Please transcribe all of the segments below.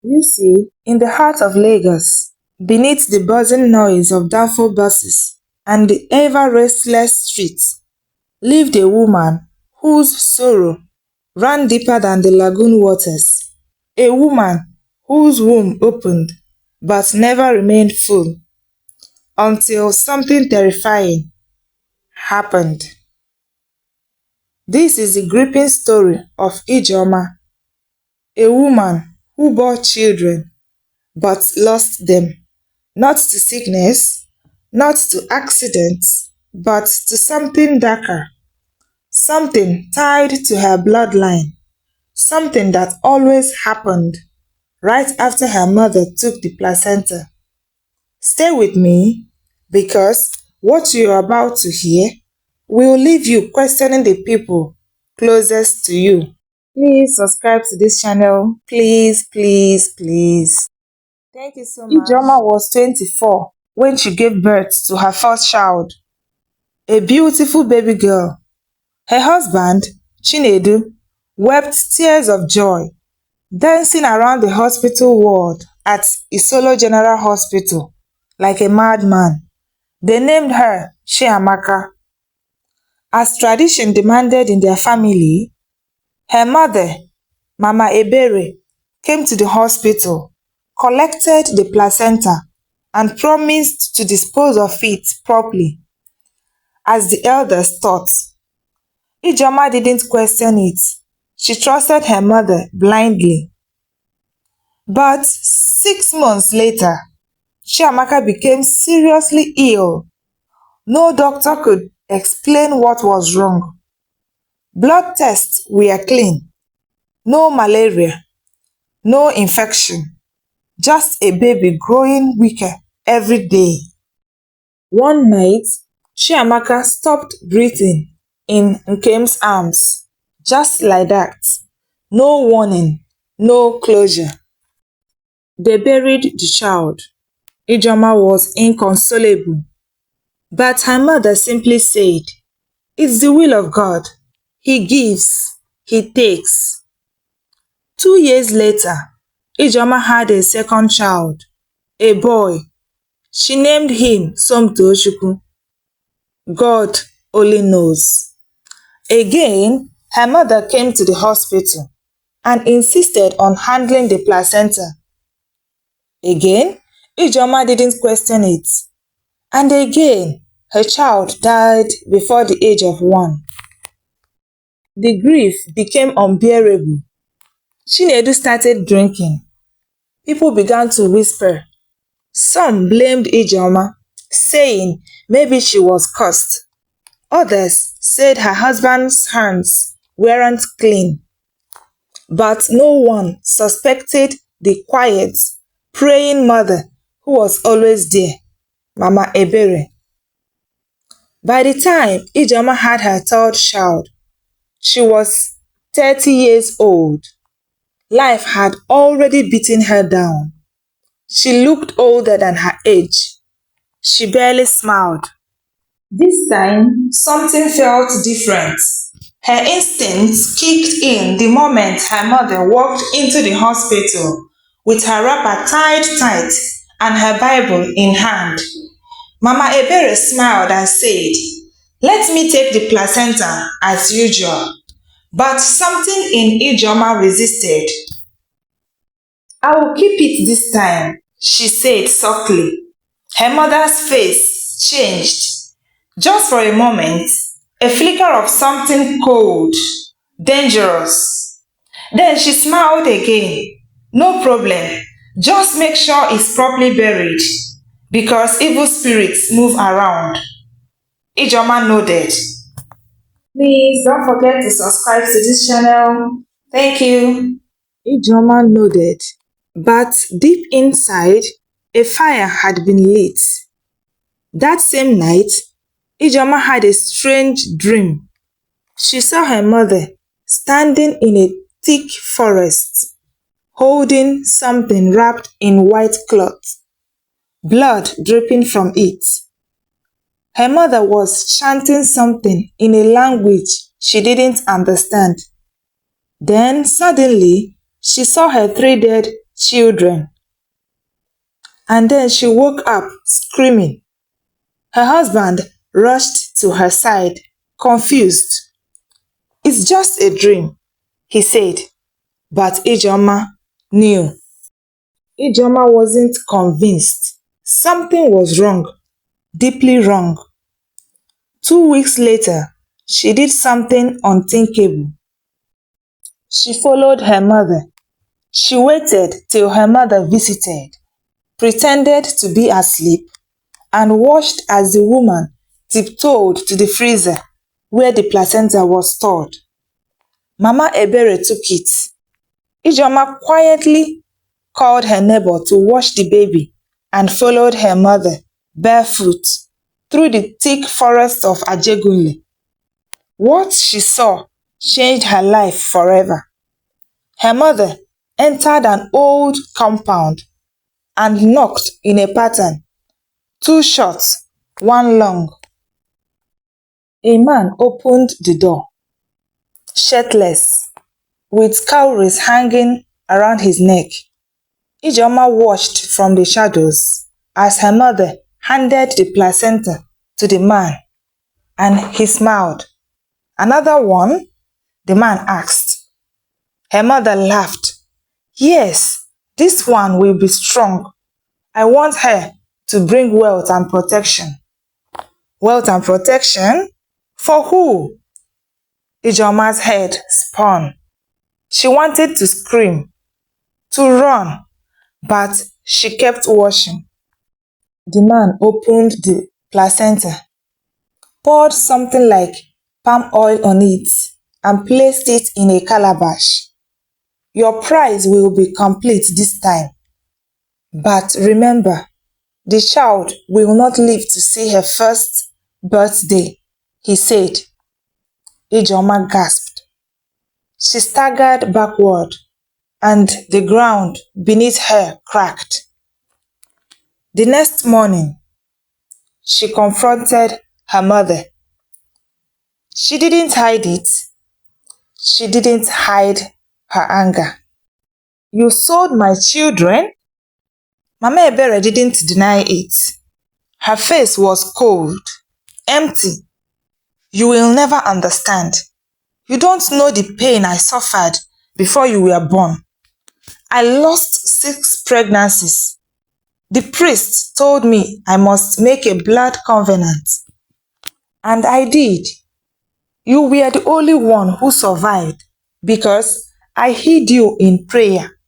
You see, in the heart of Lagos, beneath the buzzing noise of downfall buses and the ever-restless streets, lived a woman whose sorrow ran deeper than the lagoon waters, a woman whose womb opened but never remained full until something terrifying happened. This is the gripping story of Ijeoma, a woman who bore children but lost them, not to sickness, not to accidents, but to something darker, something tied to her bloodline, something that always happened right after her mother took the placenta. Stay with me because what you are about to hear will leave you questioning the people closest to you. Please subscribe to this channel. Please, please, please. Thank you so much. Ijeoma was 24 when she gave birth to her first child, a beautiful baby girl. Her husband, Chinedu, wept tears of joy, dancing around the hospital ward at Isolo General Hospital like a madman. They named her Chiamaka. As tradition demanded in their family, her mother, Mama Ebere, came to the hospital, collected the placenta, and promised to dispose of it properly, as the elders taught. Ijeoma didn't question it. She trusted her mother blindly. But 6 months later, Chiamaka became seriously ill. No doctor could explain what was wrong. Blood tests were clean. No malaria, no infection. Just a baby growing weaker every day. One night, Chiamaka stopped breathing in Nkem's arms. Just like that. No warning, no closure. They buried the child. Ijeoma was inconsolable. But her mother simply said, "It's the will of God. He gives, He takes." 2 years later, Ijeoma had a second child, a boy. She named him Somtochukwu. God only knows. Again, her mother came to the hospital and insisted on handling the placenta. Again, Ijeoma didn't question it. And again, her child died before the age of 1. The grief became unbearable. Chinedu started drinking. People began to whisper. Some blamed Ijeoma, saying maybe she was cursed. Others said her husband's hands weren't clean. But no one suspected the quiet, praying mother who was always there, Mama Ebere. By the time Ijeoma had her third child, she was 30 years old. Life had already beaten her down. She looked older than her age. She barely smiled. This time, something felt different. Her instincts kicked in the moment her mother walked into the hospital with her wrapper tied tight and her Bible in hand. Mama Ebere smiled and said, "Let me take the placenta as usual." But something in Ijeoma resisted. "I will keep it this time," she said softly. Her mother's face changed. Just for a moment, a flicker of something cold, dangerous. Then she smiled again. "No problem. Just make sure it's properly buried, because evil spirits move around." Ijeoma nodded. Please don't forget to subscribe to this channel. Thank you. Ijeoma nodded. But deep inside, a fire had been lit. That same night, Ijeoma had a strange dream. She saw her mother standing in a thick forest, holding something wrapped in white cloth, blood dripping from it. Her mother was chanting something in a language she didn't understand. Then suddenly, she saw her 3 dead children. And then she woke up screaming. Her husband rushed to her side, confused. "It's just a dream," he said, but Ijeoma knew. Ijeoma wasn't convinced. Something was wrong, deeply wrong. 2 weeks later, she did something unthinkable. She followed her mother. She waited till her mother visited, pretended to be asleep, and watched as the woman tiptoed to the freezer where the placenta was stored. Mama Ebere took it. Ijeoma quietly called her neighbor to watch the baby and followed her mother barefoot through the thick forest of Ajegunle. What she saw changed her life forever. Her mother entered an old compound and knocked in a pattern, two short, one long. A man opened the door, shirtless, with cowries hanging around his neck. Ijeoma watched from the shadows as her mother handed the placenta to the man, and he smiled. "Another one?" the man asked. Her mother laughed. "Yes, this one will be strong. I want her to bring wealth and protection." "Wealth and protection? For who?" Ijeoma's head spun. She wanted to scream, to run, but she kept watching. The man opened the placenta, poured something like palm oil on it, and placed it in a calabash. "Your prize will be complete this time. But remember, the child will not live to see her first birthday," he said. Ijeoma gasped. She staggered backward, and the ground beneath her cracked. The next morning, she confronted her mother. She didn't hide it. She didn't hide her anger. "You sold my children?" Mama Ebere didn't deny it. Her face was cold, empty. "You will never understand. You don't know the pain I suffered before you were born. I lost 6 pregnancies. The priest told me I must make a blood covenant. And I did. You were the only one who survived because I hid you in prayer.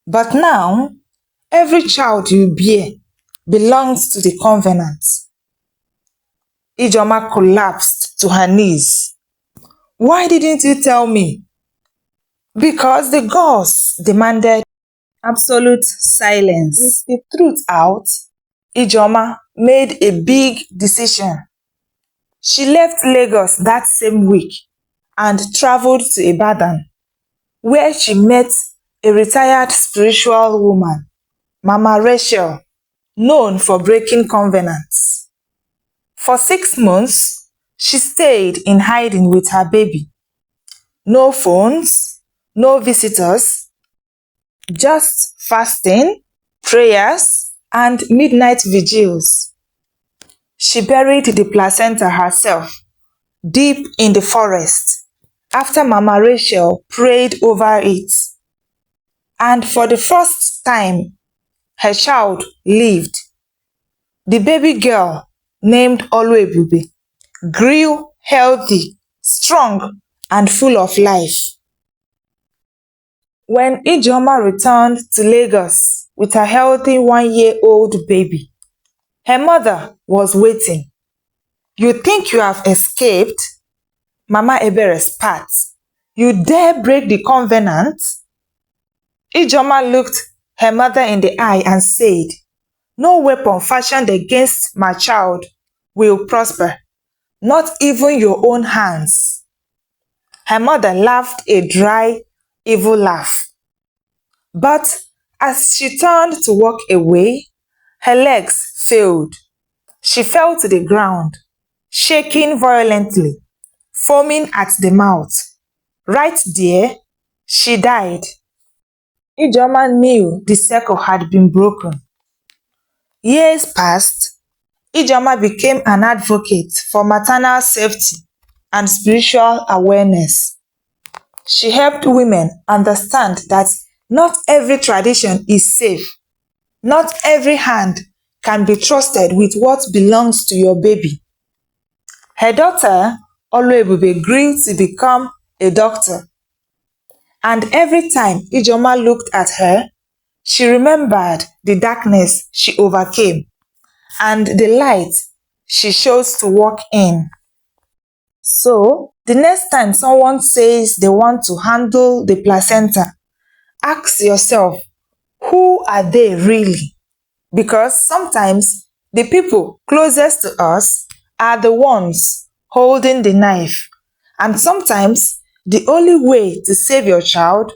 But now, every child you bear belongs to the covenant." Ijeoma collapsed to her knees. "Why didn't you tell me?" "Because the gods demanded absolute silence." With the truth out, Ijeoma made a big decision. She left Lagos that same week and traveled to Ibadan, where she met a retired spiritual woman, Mama Rachel, known for breaking covenants. For 6 months, she stayed in hiding with her baby. No phones, no visitors, just fasting, prayers, and midnight vigils. She buried the placenta herself, deep in the forest, after Mama Rachel prayed over it. And for the first time, her child lived. The baby girl, named Oluebube, grew healthy, strong, and full of life. When Ijeoma returned to Lagos with a healthy 1-year-old baby, her mother was waiting. "You think you have escaped?" Mama Ebere spat. "You dare break the covenant?" Ijeoma looked her mother in the eye and said, "No weapon fashioned against my child will prosper, not even your own hands." Her mother laughed a dry, evil laugh. But as she turned to walk away, her legs failed. She fell to the ground, shaking violently, foaming at the mouth. Right there, she died. Ijeoma knew the circle had been broken. Years passed. Ijeoma became an advocate for maternal safety and spiritual awareness. She helped women understand that not every tradition is safe. Not every hand can be trusted with what belongs to your baby. Her daughter, Oluebube, grew to become a doctor. And every time Ijeoma looked at her, she remembered the darkness she overcame and the light she chose to walk in. So, the next time someone says they want to handle the placenta, ask yourself, who are they really? Because sometimes the people closest to us are the ones holding the knife. And sometimes the only way to save your child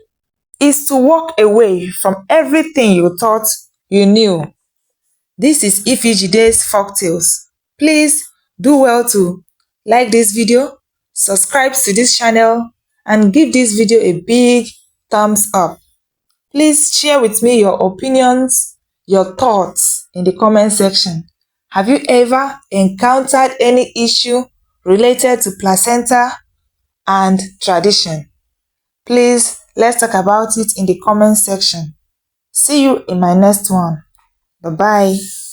is to walk away from everything you thought you knew. This is Ifijide's Folktales. Please do well to like this video, subscribe to this channel, and give this video a big thumbs up. Please share with me your opinions, your thoughts in the comment section. Have you ever encountered any issue related to placenta and tradition? Please, let's talk about it in the comment section. See you in my next one. Bye-bye.